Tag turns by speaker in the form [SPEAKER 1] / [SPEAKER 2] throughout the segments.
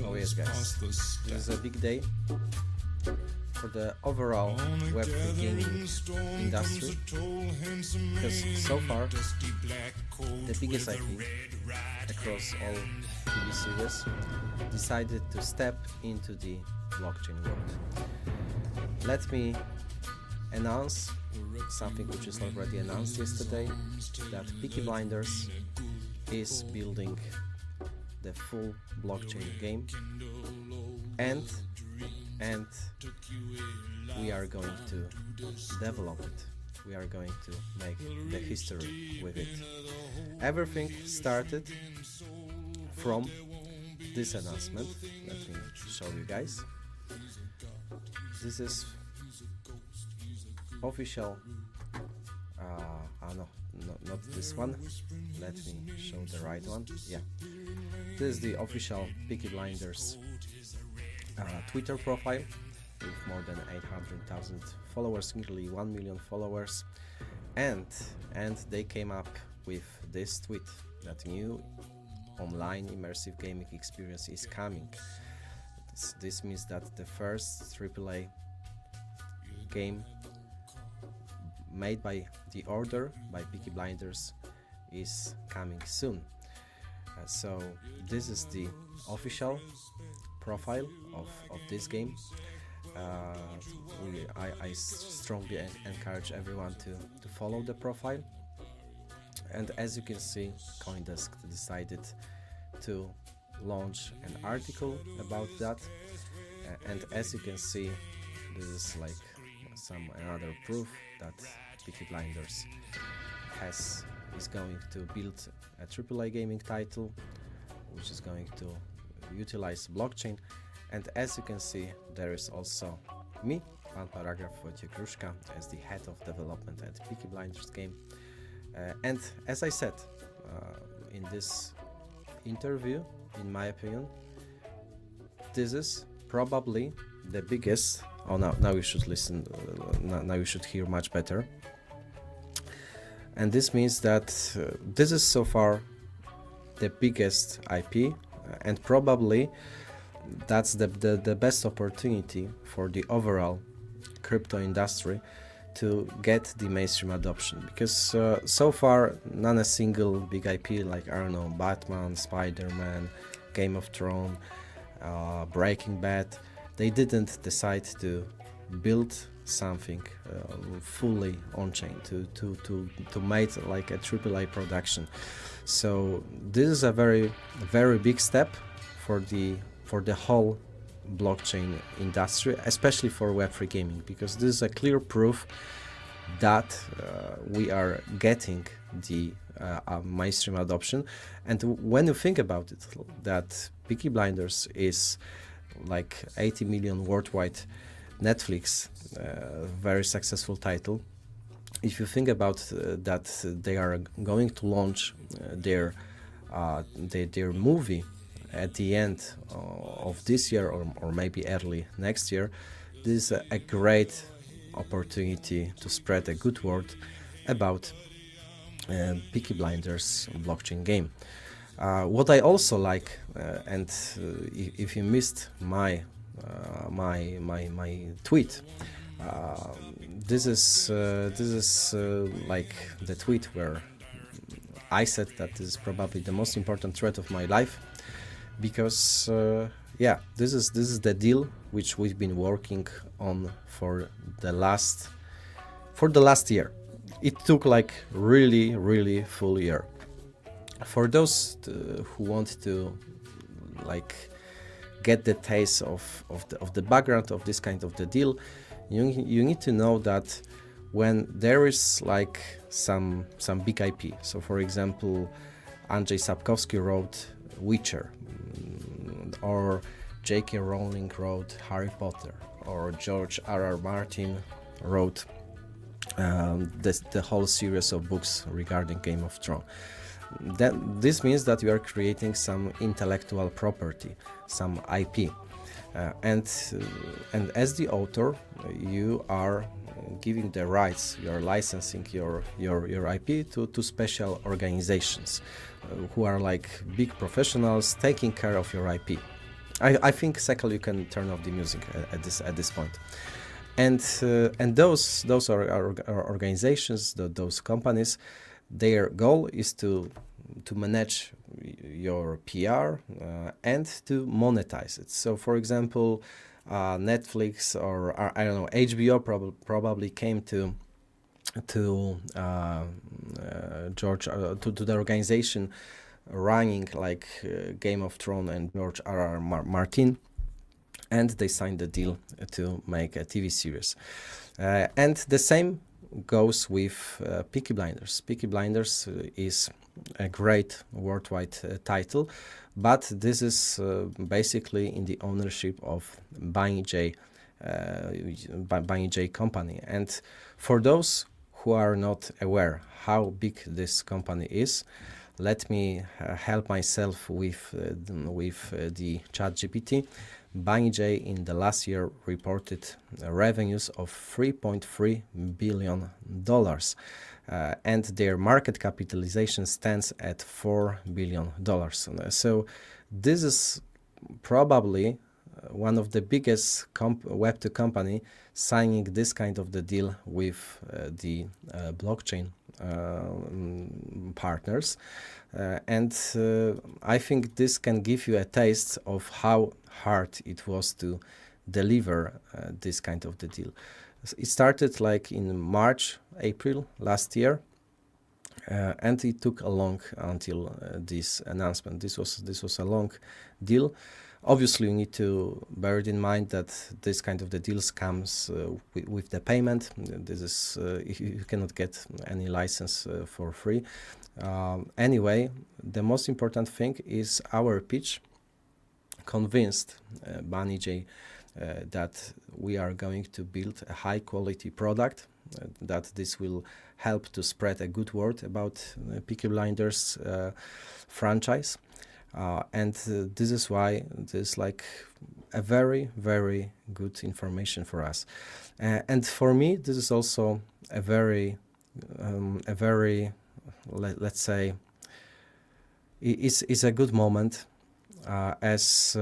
[SPEAKER 1] Oh yes, guys, this is a big day for the overall Web3 gaming industry, because so far the biggest IP across all TV series decided to step into the blockchain world. Let me announce something which is already announced yesterday, that Peaky Blinders is building the full blockchain game, and we are going to develop it. We are going to make the history with it. Everything started from this announcement. Let me show you guys. This is official. Not this one. Let me show the right one. Yeah, this is the official Peaky Blinders Twitter profile with more than 800,000 followers, nearly 1 million followers, and they came up with this tweet that new online immersive gaming experience is coming. This means that the first AAA game made by The Order, by Peaky Blinders, is coming soon. So this is the official profile of this game. I strongly encourage everyone to follow the profile. And as you can see, CoinDesk decided to launch an article about that. And as you can see, this is like another proof that Peaky Blinders is going to build a AAA gaming title, which is going to utilize blockchain. And as you can see, there is also me, Pan Paragraf, as the head of development at Peaky Blinders game. And as I said in this interview, in my opinion, this is probably the biggest. Oh, now you should listen. Now you should hear much better. And this means that this is so far the biggest IP, and probably that's the best opportunity for the overall crypto industry to get the mainstream adoption, because so far not a single big IP like, I don't know, Batman, Spider-Man, Game of Thrones, Breaking Bad, they didn't decide to build something fully on-chain to make like a AAA production. So this is a very big step for the whole blockchain industry, especially for Web3 gaming, because this is a clear proof that we are getting the mainstream adoption. And when you think about it, that Peaky Blinders is like 80 million worldwide Netflix, very successful title. If you think about that they are going to launch their movie at the end of this year, or maybe early next year, this is a great opportunity to spread a good word about Peaky Blinders blockchain game. What I also like, and if you missed my tweet, this is like the tweet where I said that this is probably the most important thread of my life, because this is the deal which we've been working on for the last year. It took like really full year. For those who want to like get the taste of the background of this kind of the deal, you need to know that when there is like some big IP, so for example Andrzej Sapkowski wrote Witcher, or J.K. Rowling wrote Harry Potter, or George R.R. Martin wrote the whole series of books regarding Game of Thrones. This means that you are creating some intellectual property, some IP. And as the author, you are giving the rights, you're licensing your IP to special organizations who are like big professionals taking care of your IP. I think, Sekal, you can turn off the music at this point. And those are organizations, those companies, their goal is to manage your PR and to monetize it. So, for example, Netflix or I don't know, HBO probably came to George to the organization running like Game of Thrones and George R.R. Martin, and they signed the deal to make a TV series. And the same goes with Peaky Blinders. Peaky Blinders is a great worldwide title, but this is basically in the ownership of Bunny J company. And for those who are not aware how big this company is, let me help myself with the ChatGPT. Bunny J in the last year reported revenues of $3.3 billion, and their market capitalization stands at $4 billion. So this is probably one of the biggest Web2 company signing this kind of the deal with the blockchain partners. And I think this can give you a taste of how hard it was to deliver this kind of the deal. It started like in March, April last year, and it took a long until this announcement. This was a long deal. Obviously, you need to bear it in mind that this kind of the deals comes with the payment. This is you cannot get any license for free. Anyway, the most important thing is our pitch convinced Bunny J that we are going to build a high quality product, that this will help to spread a good word about Peaky Blinders franchise. And this is why this like a very, very good information for us. And for me, this is also a very, let's say, it's a good moment, as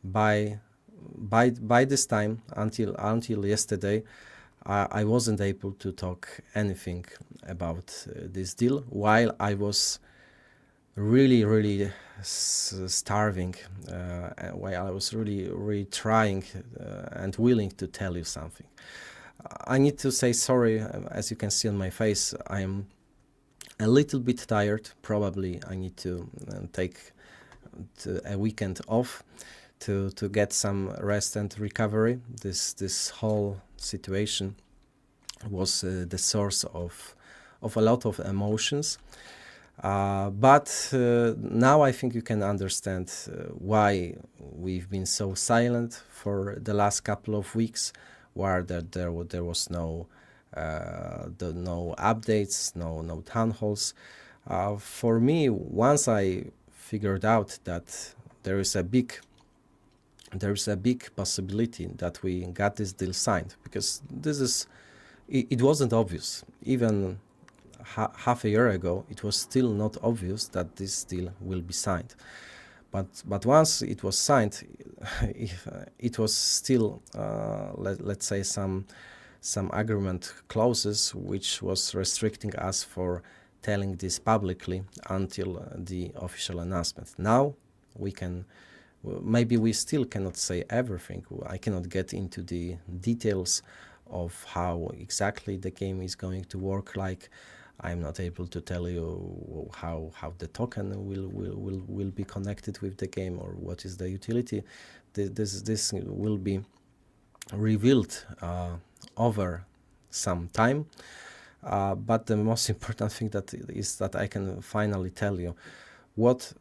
[SPEAKER 1] by this time until yesterday, I wasn't able to talk anything about this deal, while I was really starving, while I was really trying and willing to tell you something. I need to say sorry, as you can see on my face, I am a little bit tired. Probably I need to take a weekend off to get some rest and recovery. This whole situation was the source of a lot of emotions. But now I think you can understand why we've been so silent for the last couple of weeks, where there was no updates, no town halls. For me, once I figured out that there is a big possibility that we got this deal signed, because it wasn't obvious. Even half a year ago, it was still not obvious that this deal will be signed. But once it was signed, it was still, let's say, some agreement clauses which was restricting us for telling this publicly until the official announcement. Now we can, maybe we still cannot say everything. I cannot get into the details of how exactly the game is going to work. Like, I'm not able to tell you how the token will be connected with the game, or what is the utility. This will be revealed over some time. But the most important thing is that I can finally tell you what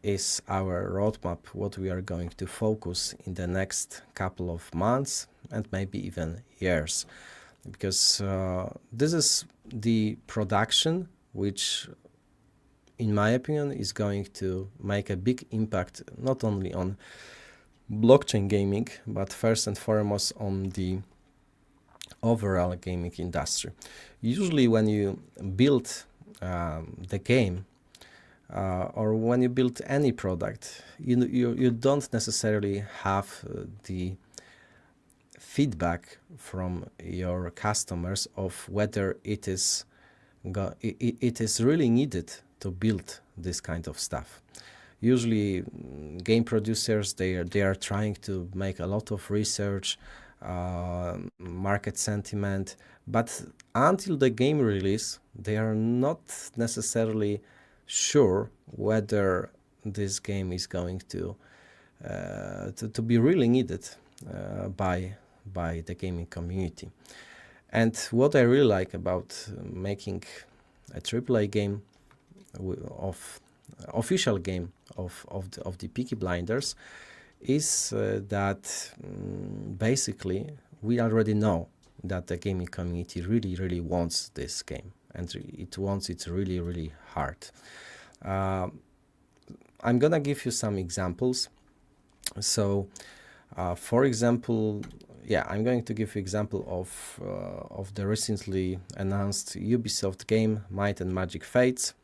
[SPEAKER 1] is our roadmap, what we are going to focus in the next couple of months and maybe even years. Because this is the production which, in my opinion, is going to make a big impact, not only on blockchain gaming, but first and foremost on the overall gaming industry. Usually when you build the game or when you build any product, you don't necessarily have the feedback from your customers of whether it is really needed to build this kind of stuff. Usually game producers, they are trying to make a lot of research, market sentiment, but until the game release, they are not necessarily sure whether this game is going to be really needed by the gaming community. And what I really like about making a AAA game official game of the Peaky Blinders is that basically we already know that the gaming community really wants this game, and it wants it really hard. I'm gonna give you some examples. So for example, I'm going to give you example of the recently announced Ubisoft game Might and Magic Fates,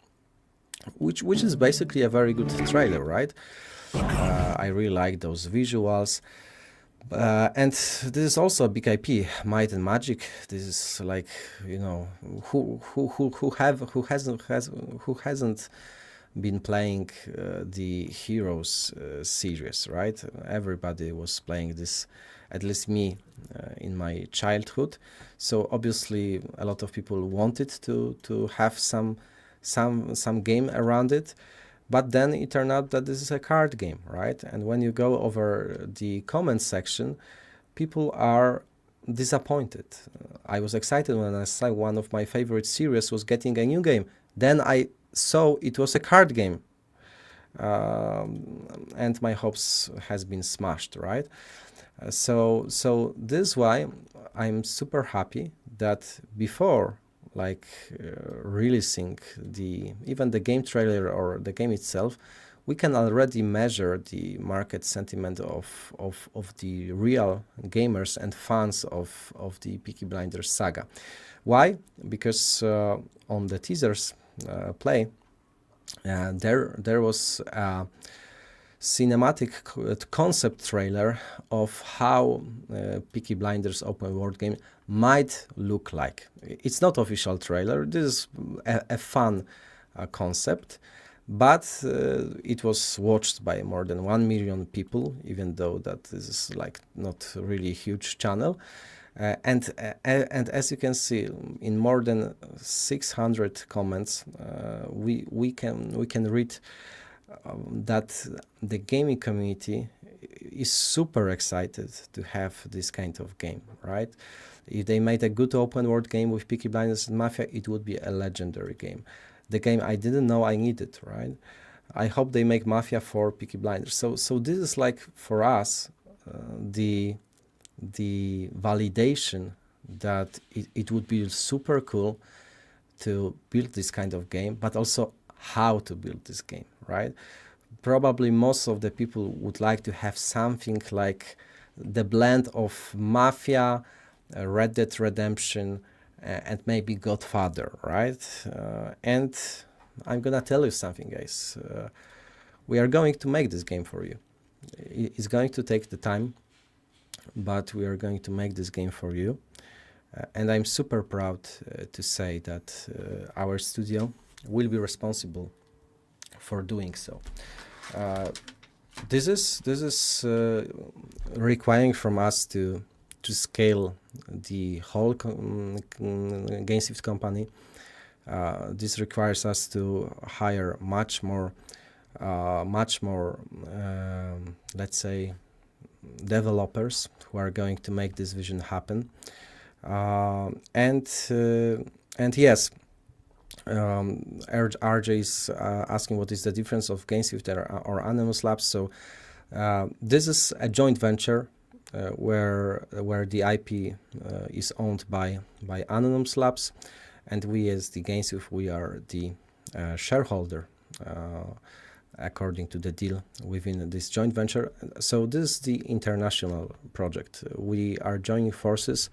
[SPEAKER 1] which is basically a very good trailer, right? I really like those visuals, and this is also a big IP, Might and Magic. This is like, you know, who hasn't been playing the Heroes series, right? Everybody was playing this, at least me, in my childhood. So obviously a lot of people wanted to have some game around it, but then it turned out that this is a card game, right? And when you go over the comment section, people are disappointed. I was excited when I saw one of my favorite series was getting a new game. Then I saw it was a card game, and my hopes has been smashed, right? So this is why I'm super happy that before releasing even the game trailer or the game itself, we can already measure the market sentiment of the real gamers and fans of the Peaky Blinders saga. Why? Because on the teasers play, there was a cinematic concept trailer of how Peaky Blinders open world game might look like. It's not official trailer. This is a fun concept, but it was watched by more than 1 million people, even though that this is like not really huge channel. And as you can see, in more than 600 comments, we can read that the gaming community is super excited to have this kind of game, right? If they made a good open world game with Peaky Blinders and Mafia, it would be a legendary game. The game I didn't know I needed, right? I hope they make Mafia for Peaky Blinders. So this is like for us the validation that it would be super cool to build this kind of game, but also how to build this game, right? Probably most of the people would like to have something like the blend of Mafia, Red Dead Redemption, and maybe Godfather, right? And I'm gonna tell you something, guys. We are going to make this game for you. It's going to take the time, but we are going to make this game for you. And I'm super proud to say that our studio will be responsible for doing so. This is requiring from us to scale the whole GameSwift company. This requires us to hire much more, let's say, developers who are going to make this vision happen. And yes, RJ is asking what is the difference of GameSwift or Anonymous Labs. So this is a joint venture where the IP is owned by Anonymous Labs, and we as the GameSwift, we are the shareholder. according to the deal within this joint venture. So this is the international project. We are joining forces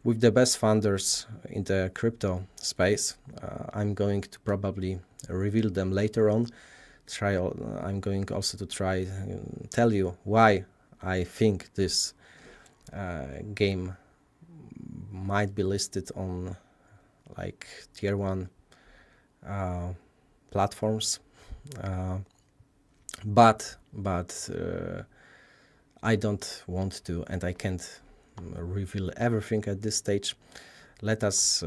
[SPEAKER 1] with the best funders in the crypto space. I'm going to probably reveal them later on. I'm going also to try tell you why I think this game might be listed on like tier 1 platforms, but I don't want to, and I can't reveal everything at this stage. Let us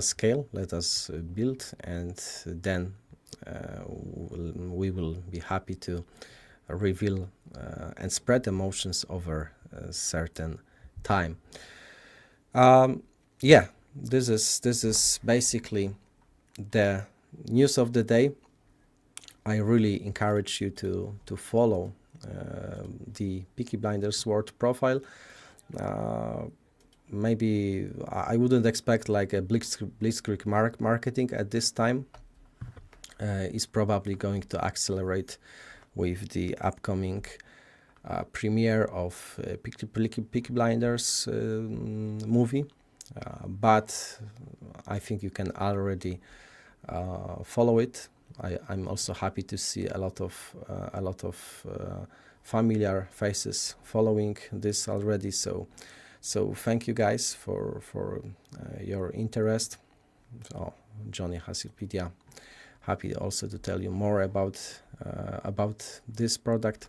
[SPEAKER 1] scale, let us build, and then we will be happy to reveal and spread emotions over a certain time. Yeah, this is basically the news of the day. I really encourage you to follow the Peaky Blinders World profile. Maybe I wouldn't expect like a blitzkrieg marketing at this time. Is probably going to accelerate with the upcoming premiere of Peaky Blinders movie, but I think you can already follow it. I'm also happy to see a lot of familiar faces following this already. So thank you guys for your interest. Oh, Johnny Hasilpedia, happy also to tell you more about this product.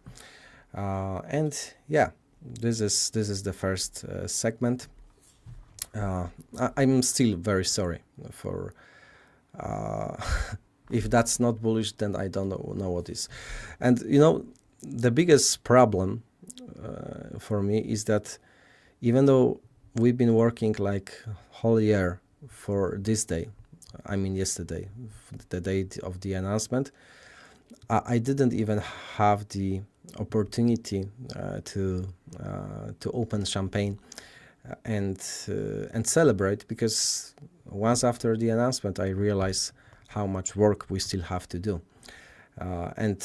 [SPEAKER 1] And yeah, this is the first segment. I'm still very sorry for if that's not bullish, then I don't know what is. And you know, the biggest problem for me is that even though we've been working like whole year for this day, I mean yesterday, the date of the announcement, I didn't even have the opportunity to open champagne and celebrate, because once after the announcement I realized how much work we still have to do, and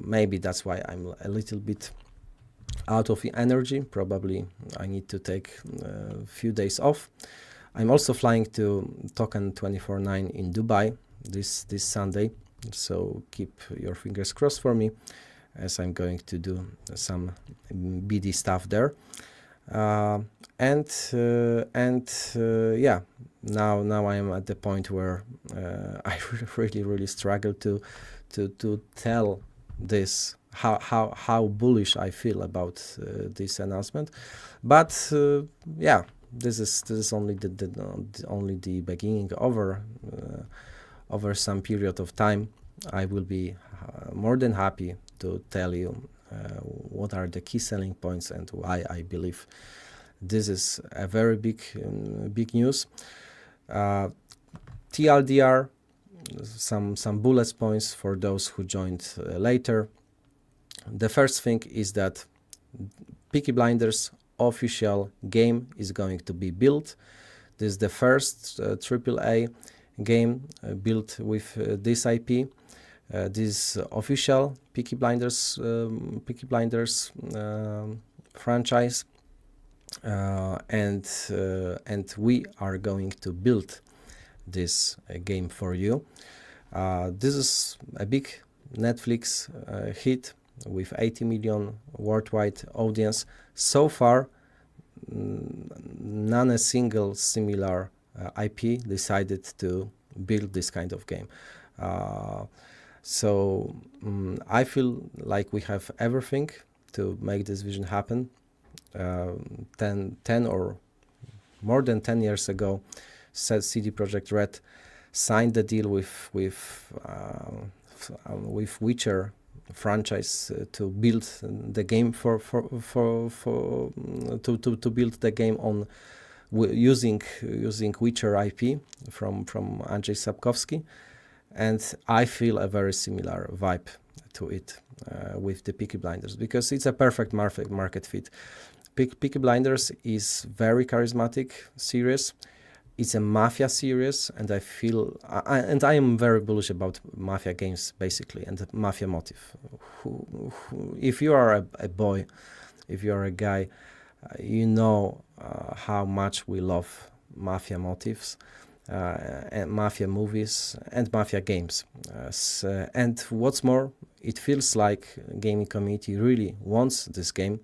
[SPEAKER 1] maybe that's why I'm a little bit out of energy. Probably I need to take a few days off. I'm also flying to Token 24/9 in Dubai this Sunday, so keep your fingers crossed for me, as I'm going to do some BD stuff there. Yeah, now I am at the point where I really struggle to tell this how bullish I feel about this announcement. But yeah, this is only the beginning. Over some period of time, I will be more than happy to tell you what are the key selling points and why I believe this is a very big news. TLDR, some bullet points for those who joined later. The first thing is that Peaky Blinders official game is going to be built. This is the first AAA game built with this IP. This official Peaky Blinders franchise, and we are going to build this game for you. This is a big Netflix hit with 80 million worldwide audience. So far, none a single similar IP decided to build this kind of game. So I feel like we have everything to make this vision happen. 10 or more than 10 years ago, CD Projekt Red signed the deal with Witcher franchise to build the game to build the game on using Witcher IP from Andrzej Sapkowski, and I feel a very similar vibe to it with the Peaky Blinders, because it's a perfect market fit. Peaky Blinders is very charismatic series. it's a mafia series, and I feel, I am very bullish about mafia games basically, and the mafia motive. If you are a boy, if you are a guy, you know how much we love mafia motives, and mafia movies and mafia games. And what's more, it feels like gaming community really wants this game.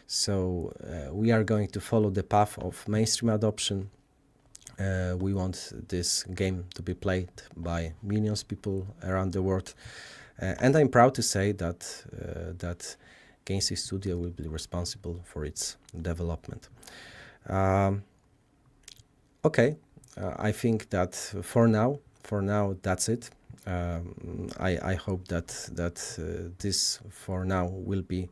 [SPEAKER 1] So we are going to follow the path of mainstream adoption. We want this game to be played by millions of people around the world. And I'm proud to say that GameSwift Studio will be responsible for its development. Okay, I think that for now that's it. I hope that this for now will be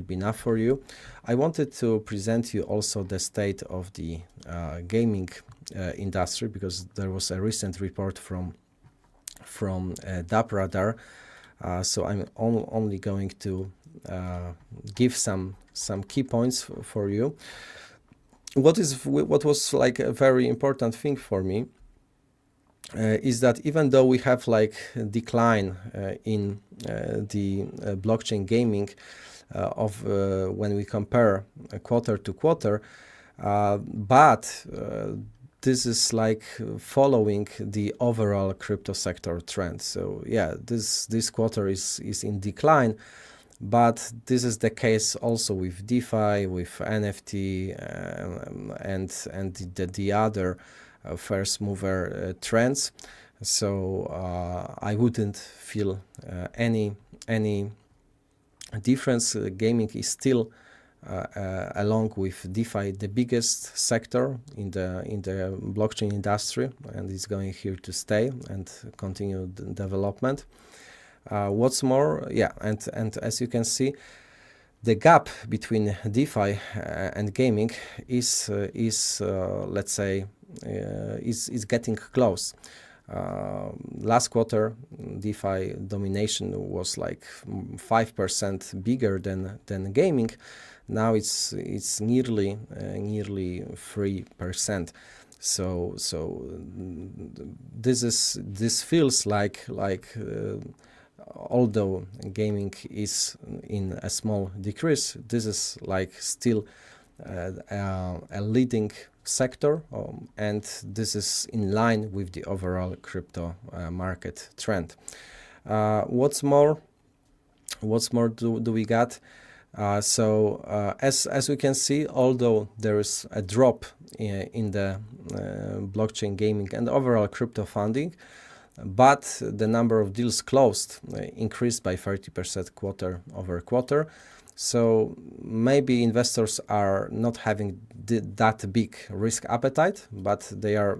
[SPEAKER 1] enough for you. I wanted to present you also the state of the gaming industry, because there was a recent report from DAP Radar. So I'm only going to give some key points for you. What was like a very important thing for me is that even though we have like a decline in the blockchain gaming of when we compare quarter to quarter, but this is like following the overall crypto sector trend. So yeah, this quarter is in decline, but this is the case also with DeFi, with NFT, and the other first mover trends. So I wouldn't feel any difference. Gaming is still along with DeFi the biggest sector in the blockchain industry, and it's going here to stay and continue the development. What's more, yeah, and as you can see, the gap between DeFi and gaming is let's say is getting close. Last quarter, DeFi domination was like 5% bigger than gaming. Now it's nearly 3%. So this feels like although gaming is in a small decrease, this is like still a leading sector, and this is in line with the overall crypto market trend. What's more do we got? As we can see, although there is a drop in the blockchain gaming and overall crypto funding, but the number of deals closed increased by 30% quarter over quarter. So maybe investors are not having that big risk appetite, but they are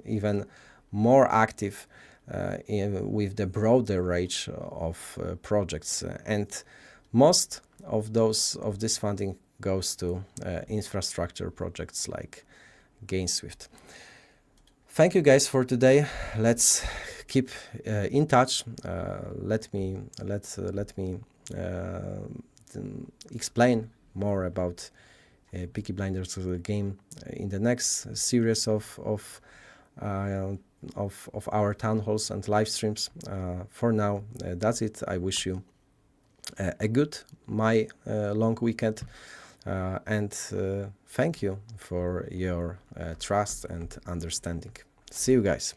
[SPEAKER 1] even more active with the broader range of projects, and most of this funding goes to infrastructure projects like GameSwift. Thank you guys for today. Let's keep in touch. Let me explain more about Peaky Blinders game in the next series of our town halls and live streams. For now, that's it. I wish you a good long weekend, and thank you for your trust and understanding. See you guys.